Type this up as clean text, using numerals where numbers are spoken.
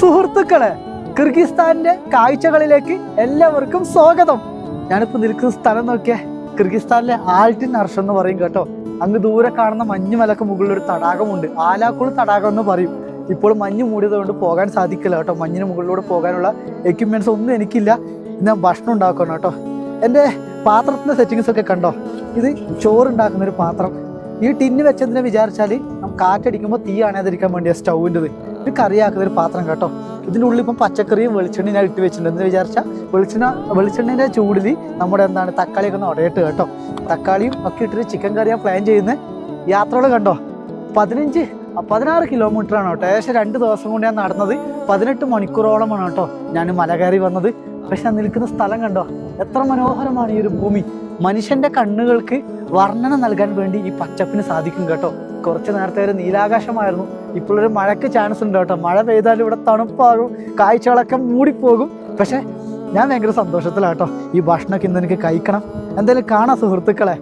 സുഹൃത്തുക്കളെ, കിർഗിസ്ഥാന്റെ കാഴ്ചകളിലേക്ക് എല്ലാവർക്കും സ്വാഗതം. ഞാനിപ്പോൾ നിൽക്കുന്ന സ്ഥലം നോക്കിയേ, കിർഗിസ്ഥാനിലെ ആൾട്ടിൻ അർഷ് എന്ന് പറയും കേട്ടോ. അങ്ങ് ദൂരെ കാണുന്ന മഞ്ഞുമലക്ക് മുകളിൽ ഒരു തടാകമുണ്ട്, ആലാക്കുൾ തടാകം എന്ന് പറയും. ഇപ്പോൾ മഞ്ഞ് മൂടിയത് കൊണ്ട് പോകാൻ സാധിക്കില്ല കേട്ടോ. മഞ്ഞിന് മുകളിലൂടെ പോകാനുള്ള എക്യുപ്മെന്റ്സ് ഒന്നും എനിക്കില്ല. ഞാൻ ഭക്ഷണം ഉണ്ടാക്കണം കേട്ടോ. എൻ്റെ പാത്രത്തിൻ്റെ സെറ്റിങ്സ് ഒക്കെ കണ്ടോ? ഇത് ചോറുണ്ടാക്കുന്നൊരു പാത്രം. ഈ ടിന്ന് വെച്ചതിനെ വിചാരിച്ചാൽ കാറ്റടിക്കുമ്പോൾ തീ അണയാതിരിക്കാൻ വേണ്ടിയാണ് സ്റ്റൗവിൻ്റെത്. ഇത് കറിയാക്കുന്ന ഒരു പാത്രം കേട്ടോ. ഇതിൻ്റെ ഉള്ളിൽ ഇപ്പം പച്ചക്കറിയും വെളിച്ചെണ്ണയും ഞാൻ ഇട്ട് വെച്ചിട്ടുണ്ട്. എന്ന് വിചാരിച്ചാൽ വെളിച്ചെണ്ണേൻ്റെ ചൂടിൽ നമ്മുടെ തക്കാളിയൊക്കെ ഒന്ന് ഉടയിട്ട് കേട്ടോ. തക്കാളിയും ഒക്കെ ഇട്ടിട്ട് ചിക്കൻ കറിയാണ് പ്ലാൻ ചെയ്യുന്നത്. യാത്രകൾ കണ്ടോ, 16 കിലോമീറ്ററാണ് കേട്ടോ. ഏകദേശം 2 ദിവസം കൊണ്ട് ഞാൻ നടന്നത്. 18 മണിക്കൂറോളമാണ് കേട്ടോ ഞാൻ മല കയറി വന്നത്. പക്ഷെ നിൽക്കുന്ന സ്ഥലം കണ്ടോ, എത്ര മനോഹരമാണ് ഈ ഒരു ഭൂമി. മനുഷ്യന്റെ കണ്ണുകൾക്ക് വർണ്ണന നൽകാൻ വേണ്ടി ഈ പച്ചപ്പിന് സാധിക്കും കേട്ടോ. കുറച്ച് നേരത്തെ ഒരു നീലാകാശമായിരുന്നു, ഇപ്പോഴൊരു മഴയ്ക്ക് ചാൻസ് ഉണ്ട് കേട്ടോ. മഴ പെയ്താലും ഇവിടെ തണുപ്പാകും, കാഴ്ചകളൊക്കെ മൂടിപ്പോകും. പക്ഷെ ഞാൻ ഭയങ്കര സന്തോഷത്തിലാട്ടോ. ഈ ഭക്ഷണമൊക്കെ ഇന്ന് എനിക്ക് കഴിക്കണം. എന്തായാലും കാണാം സുഹൃത്തുക്കളെ.